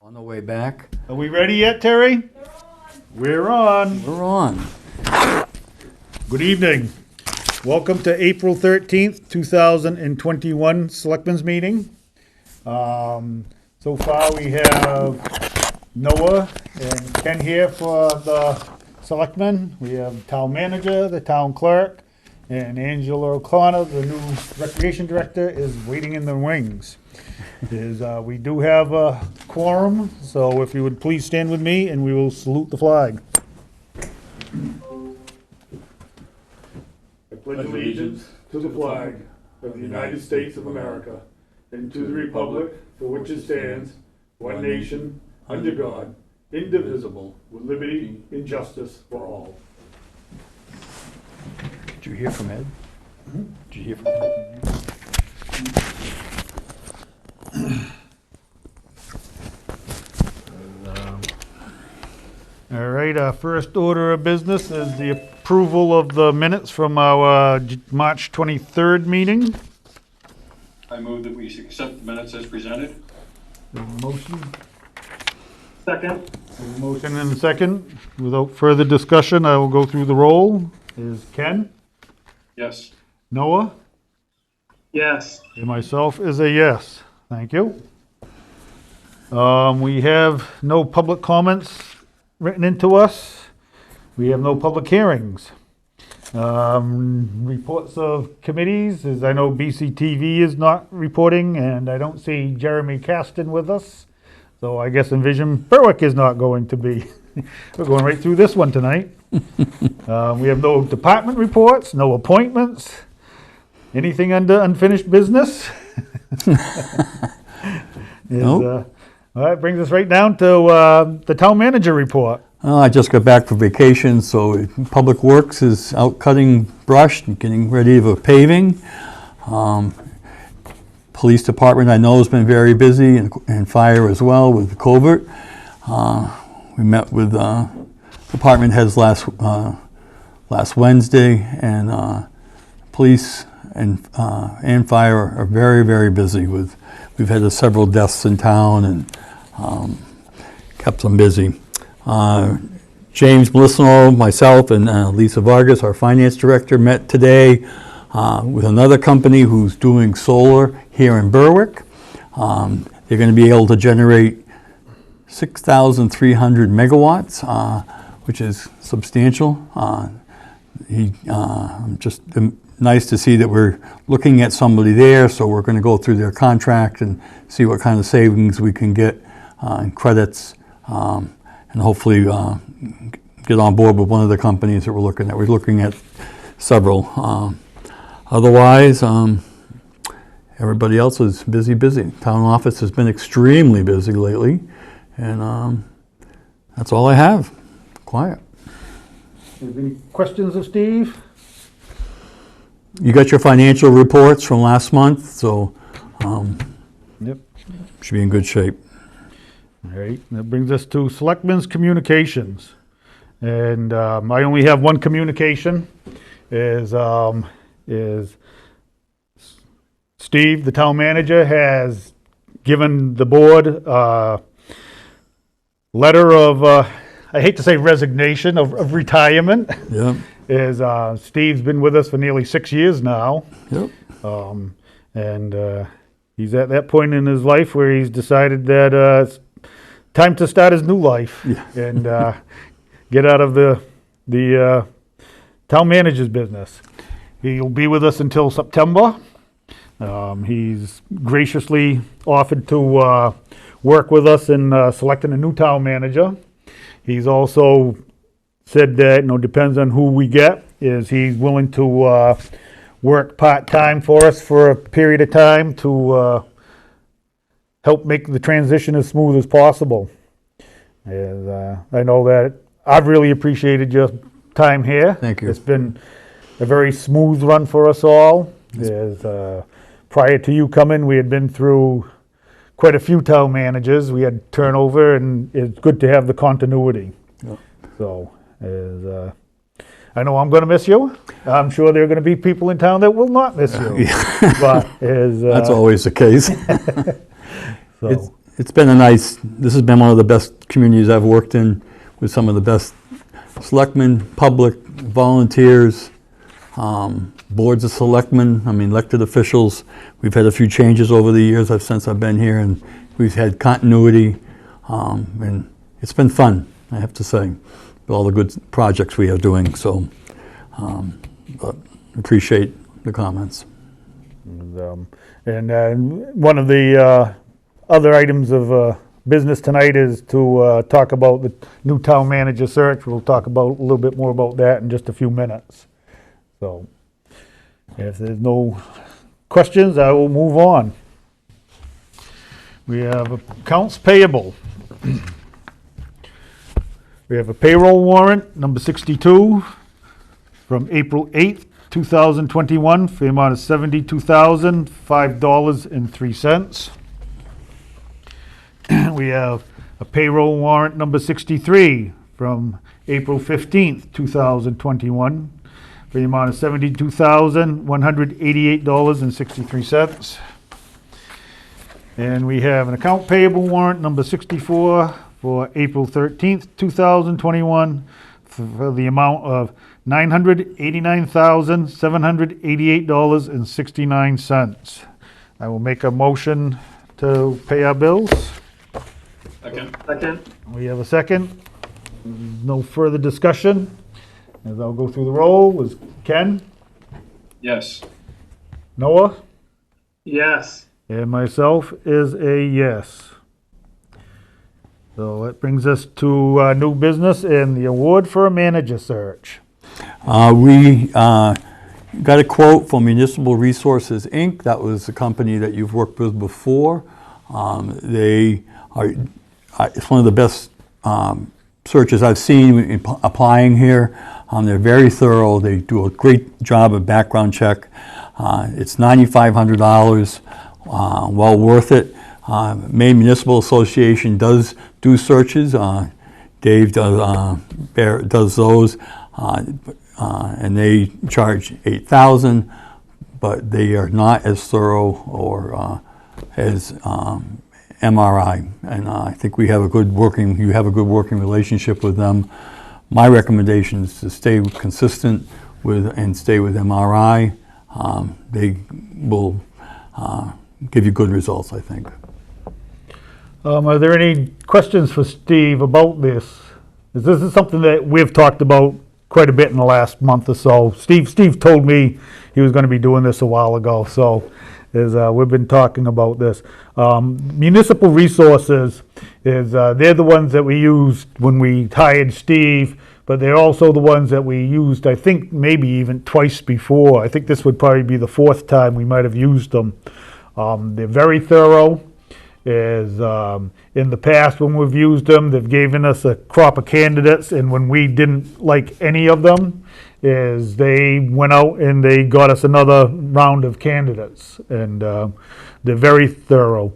On the way back. Are we ready yet, Terry? We're on. We're on. Good evening. Welcome to April 13th, 2021 Selectmen's meeting. So far we have Noah and Ken here for the Selectmen. We have Town Manager, the Town Clerk, and Angela O'Connor, the new Recreation Director, is waiting in the wings. We do have a quorum, so if you would please stand with me and we will salute the flag. I pledge allegiance to the flag of the United States of America and to the republic for which it stands, one nation, under God, indivisible, with liberty and justice for all. Did you hear from Ed? Did you hear from Ed? All right, our first order of business is the approval of the minutes from our March 23rd meeting. I move that we accept the minutes as presented. Motion. Second. Motion and a second. Without further discussion, I will go through the roll. Is Ken? Yes. Noah? Yes. And myself is a yes. Thank you. We have no public comments written into us. We have no public hearings. Reports of committees, as I know BCTV is not reporting, and I don't see Jeremy Caston with us. So I guess Envision Berwick is not going to be. We're going right through this one tonight. We have no department reports, no appointments. Anything under unfinished business? Nope. Well, that brings us right down to the town manager report. I just got back from vacation, so Public Works is out cutting brush and getting ready for paving. Police department I know has been very busy, and fire as well with the covert. We met with department heads last Wednesday, and police and fire are very, very busy with. We've had several deaths in town and kept them busy. James Melissano, myself, and Lisa Vargas, our finance director, met today with another company who's doing solar here in Berwick. They're going to be able to generate 6,300 megawatts, which is substantial. Nice to see that we're looking at somebody there, so we're going to go through their contract and see what kind of savings we can get in credits, and hopefully get on board with one of the companies that we're looking at. We're looking at several. Otherwise, everybody else is busy. Town office has been extremely busy lately, and that's all I have. Quiet. Any questions of Steve? You got your financial reports from last month, so Yep. should be in good shape. All right, that brings us to Selectmen's communications. And I only have one communication, is Steve, the town manager, has given the board a letter of, I hate to say resignation, of retirement. Yep. Steve's been with us for nearly 6 years now. Yep. And he's at that point in his life where he's decided that it's time to start his new life. Yeah. And get out of the town manager's business. He'll be with us until September. He's graciously offered to work with us in selecting a new town manager. He's also said that, depends on who we get, is he's willing to work part-time for us for a period of time to help make the transition as smooth as possible. And I know that I've really appreciated your time here. Thank you. It's been a very smooth run for us all. Prior to you coming, we had been through quite a few town managers. We had turnover, and it's good to have the continuity. Yep. So, I know I'm going to miss you. I'm sure there are going to be people in town that will not miss you. But That's always the case. So, it's been this has been one of the best communities I've worked in, with some of the best selectmen, public, volunteers, boards of selectmen, elected officials. We've had a few changes over the years since I've been here, and we've had continuity, and it's been fun, I have to say, with all the good projects we are doing, so but appreciate the comments. And one of the other items of business tonight is to talk about the new town manager search. We'll talk about a little bit more about that in just a few minutes. So if there's no questions, I will move on. We have accounts payable. We have a payroll warrant, number 62, from April 8th, 2021, for the amount of $72,005.03. We have a payroll warrant, number 63, from April 15th, 2021, for the amount of $72,188.63. And we have an account payable warrant, number 64, for April 13th, 2021, for the amount of $989,788.69. I will make a motion to pay our bills. Second. We have a second. No further discussion. As I'll go through the roll, is Ken, Yes. Noah, Yes. and myself is a yes. So that brings us to new business and the award for a manager search. We got a quote from Municipal Resources, Inc. That was the company that you've worked with before. They are, it's one of the best searches I've seen in applying here. They're very thorough. They do a great job of background check. It's $9,500, well worth it. Maine Municipal Association does do searches. Dave does those, and they charge $8,000, but they are not as thorough or as MRI. And I think you have a good working relationship with them. My recommendation is to stay consistent and stay with MRI. They will give you good results, I think. Are there any questions for Steve about this? This is something that we've talked about quite a bit in the last month or so. Steve told me he was going to be doing this a while ago, so we've been talking about this. Municipal Resources they're the ones that we used when we hired Steve, but they're also the ones that we used, I think, maybe even twice before. I think this would probably be the fourth time we might have used them. They're very thorough. In the past when we've used them, they've given us a crop of candidates, and when we didn't like any of them, they went out and they got us another round of candidates, and they're very thorough.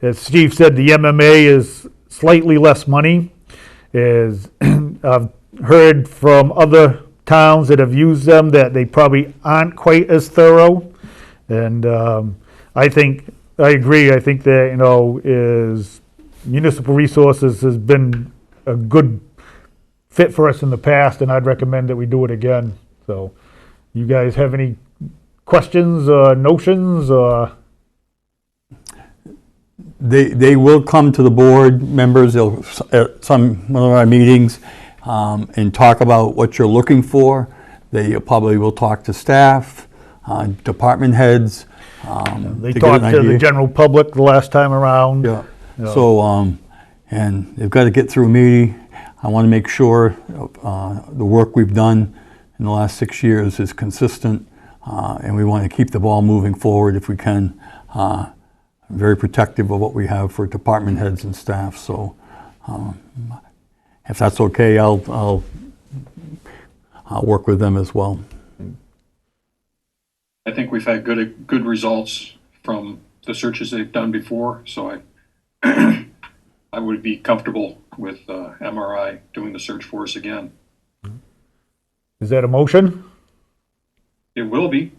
As Steve said, the MMA is slightly less money. I've heard from other towns that have used them that they probably aren't quite as thorough, and I agree. I think that, is Municipal Resources has been a good fit for us in the past, and I'd recommend that we do it again. So, you guys have any questions or notions? They will come to the board members at one of our meetings and talk about what you're looking for. They probably will talk to staff, department heads. They talked to the general public the last time around. Yeah. So, and they've got to get through me. I want to make sure the work we've done in the last 6 years is consistent, and we want to keep the ball moving forward if we can. Very protective of what we have for department heads and staff. So, if that's okay, I'll work with them as well. I think we've had good results from the searches they've done before, so I would be comfortable with MRI doing the search for us again. Is that a motion? It will be.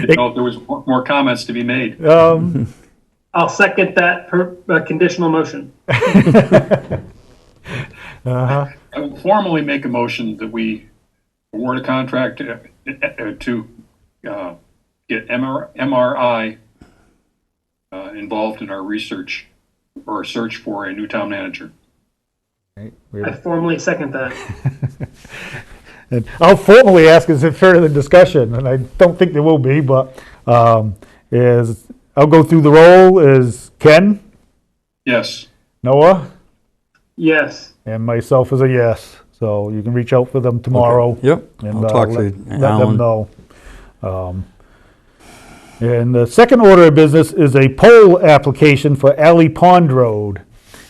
Didn't know if there was more comments to be made. I'll second that conditional motion. Uh-huh. I will formally make a motion that we award a contract to get MRI involved in our research or search for a new town manager. I formally second that. And I'll formally ask, is it further discussion? And I don't think there will be, but I'll go through the roll. Is Ken, Yes. Noah, Yes. and myself is a yes. So you can reach out for them tomorrow. Yep, And I'll talk to let them Alan. know. And the second order of business is a pole application for Alley Pond Road.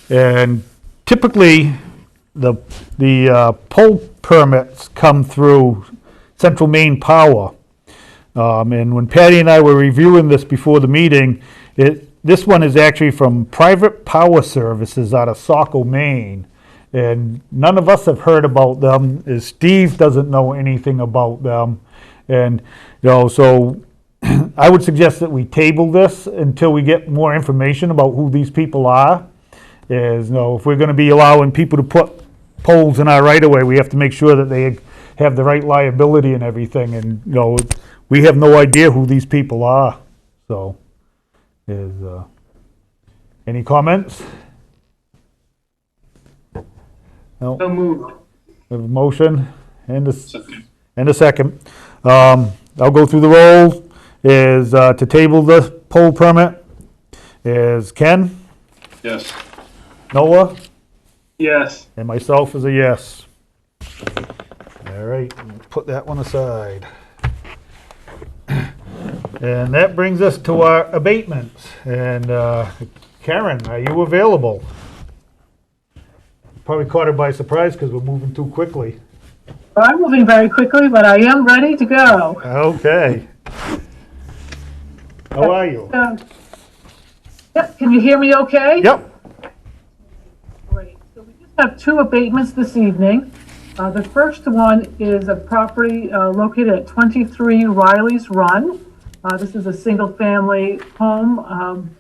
And typically, the pole permits come through Central Maine Power. And when Patty and I were reviewing this before the meeting, this one is actually from Private Power Services out of Saco, Maine. And none of us have heard about them, as Steve doesn't know anything about them. And, so I would suggest that we table this until we get more information about who these people are. If we're gonna be allowing people to put poles in our right of way, we have to make sure that they have the right liability and everything. And, we have no idea who these people are. So, any comments? No. So moved. We have a motion and a Second. second. I'll go through the roll. Is to table the poll permit. Is Ken, Yes. Noah, Yes. and myself is a yes. All right, put that one aside. And that brings us to our abatements. And Karen, are you available? Probably caught her by surprise because we're moving too quickly. I'm moving very quickly, but I am ready to go. Okay. How are you? Yep, can you hear me okay? Yep. Great. So we just have two abatements this evening. The first one is a property located at 23 Riley's Run. This is a single-family home.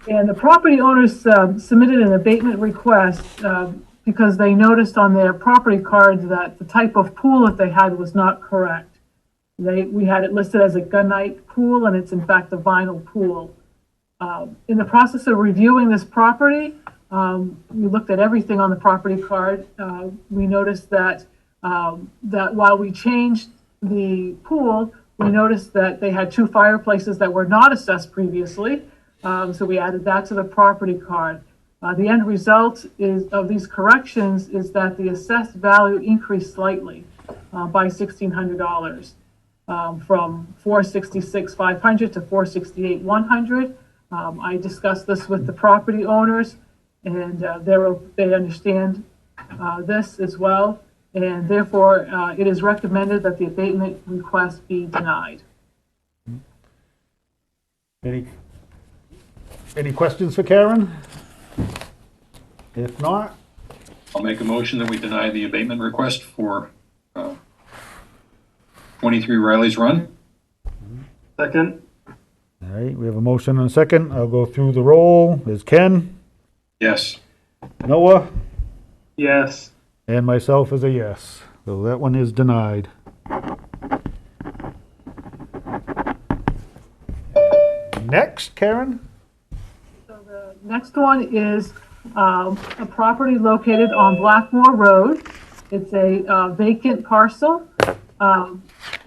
And the property owners submitted an abatement request because they noticed on their property cards that the type of pool that they had was not correct. We had it listed as a gunite pool, and it's in fact a vinyl pool. In the process of reviewing this property, we looked at everything on the property card. We noticed that while we changed the pool, we noticed that they had two fireplaces that were not assessed previously. So we added that to the property card. The end result of these corrections is that the assessed value increased slightly by $1,600. From $466,500 to $468,100. I discussed this with the property owners, and they understand this as well, and therefore it is recommended that the abatement request be denied. Any questions for Karen? If not, I'll make a motion that we deny the abatement request for 23 Riley's Run. Second. all right, we have a motion and a second. I'll go through the roll. Is Ken, Yes. Noah, Yes. and myself is a yes. So that one is denied. Next, Karen? So the next one is a property located on Blackmore Road. It's a vacant parcel. And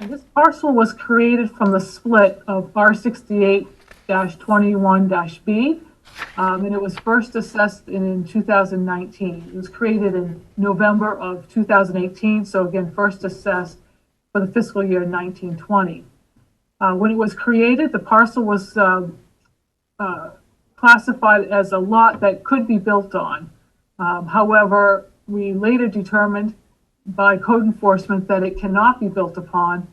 this parcel was created from the split of R68-21-B, and it was first assessed in 2019. It was created in November of 2018, so again, first assessed for the fiscal year 1920. When it was created, the parcel was classified as a lot that could be built on. However, we later determined by code enforcement that it cannot be built upon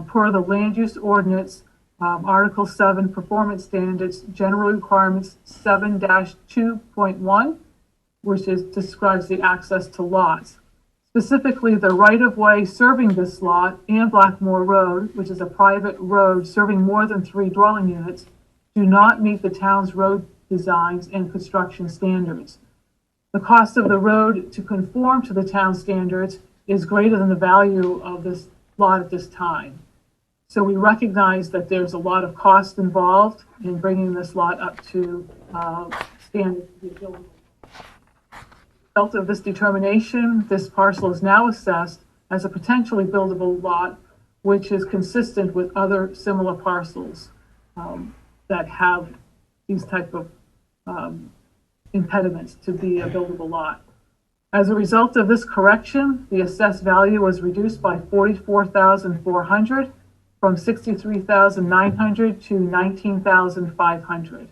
per the land use ordinance, Article 7 Performance Standards, General Requirements 7-2.1, which describes the access to lots. Specifically, the right-of-way serving this lot and Blackmore Road, which is a private road serving more than 3 dwelling units, do not meet the town's road designs and construction standards. The cost of the road to conform to the town standards is greater than the value of this lot at this time. So we recognize that there's a lot of cost involved in bringing this lot up to standards to be buildable. As a result of this determination, this parcel is now assessed as a potentially buildable lot, which is consistent with other similar parcels that have these type of impediments to be a buildable lot. As a result of this correction, the assessed value was reduced by $44,400 from $63,900 to $19,500.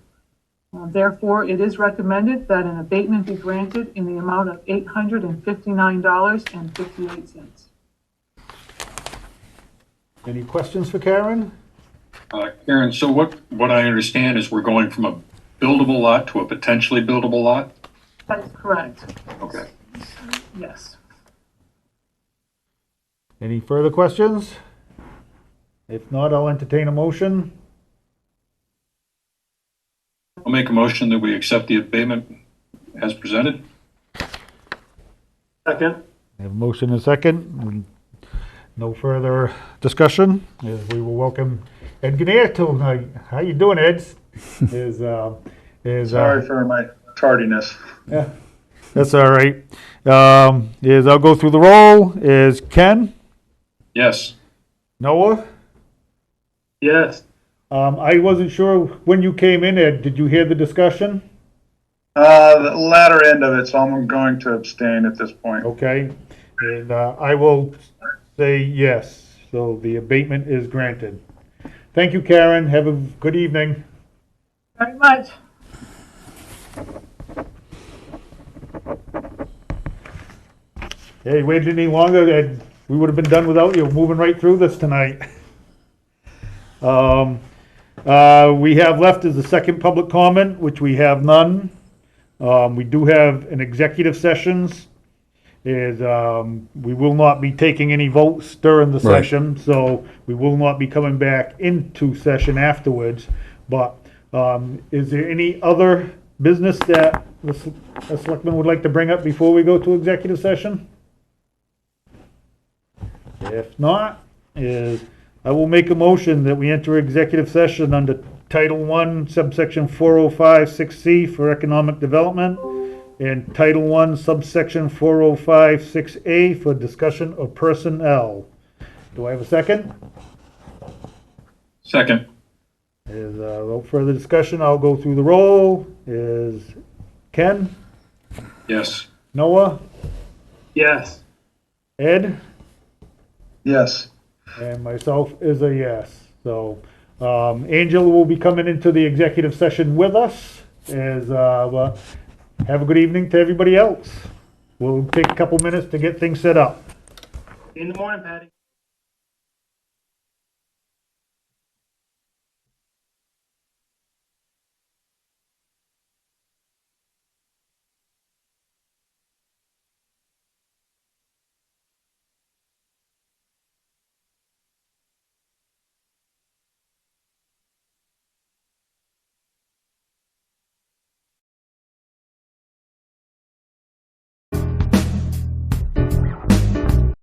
Therefore, it is recommended that an abatement be granted in the amount of $859.58. Any questions for Karen? Karen, so what I understand is we're going from a buildable lot to a potentially buildable lot? That is correct. Okay. Yes. Any further questions? If not, I'll entertain a motion. I'll make a motion that we accept the abatement as presented. Second, I have a motion and a second. No further discussion. As we will welcome Ed Ganea tonight. How you doing, Ed? Sorry for my tardiness. Yeah, that's all right. I'll go through the roll. Is Ken? Yes. Noah? yes. I wasn't sure when you came in, Ed. Did you hear the discussion? The latter end of it, so I'm going to abstain at this point. Okay. And I will say yes. So the abatement is granted. Thank you, Karen. Have a good evening. Very much. Hey, waited any longer, Ed, we would have been done without you. Moving right through this tonight. We have left is the second public comment, which we have none. We do have an executive sessions. We will not be taking any votes during the Right. session, so we will not be coming back into session afterwards. But is there any other business that the selectman would like to bring up before we go to executive session? If not, I will make a motion that we enter executive session under Title I, subsection 4056C for economic development, and Title I, subsection 4056A for discussion of personnel. Do I have a second? Second. Is no further discussion, I'll go through the roll. Is Ken? Yes. Noah? Yes. Ed? Yes. And myself is a yes. So, Angela will be coming into the executive session with us. Well, have a good evening to everybody else. We'll take a couple minutes to get things set up. In the morning, Patty.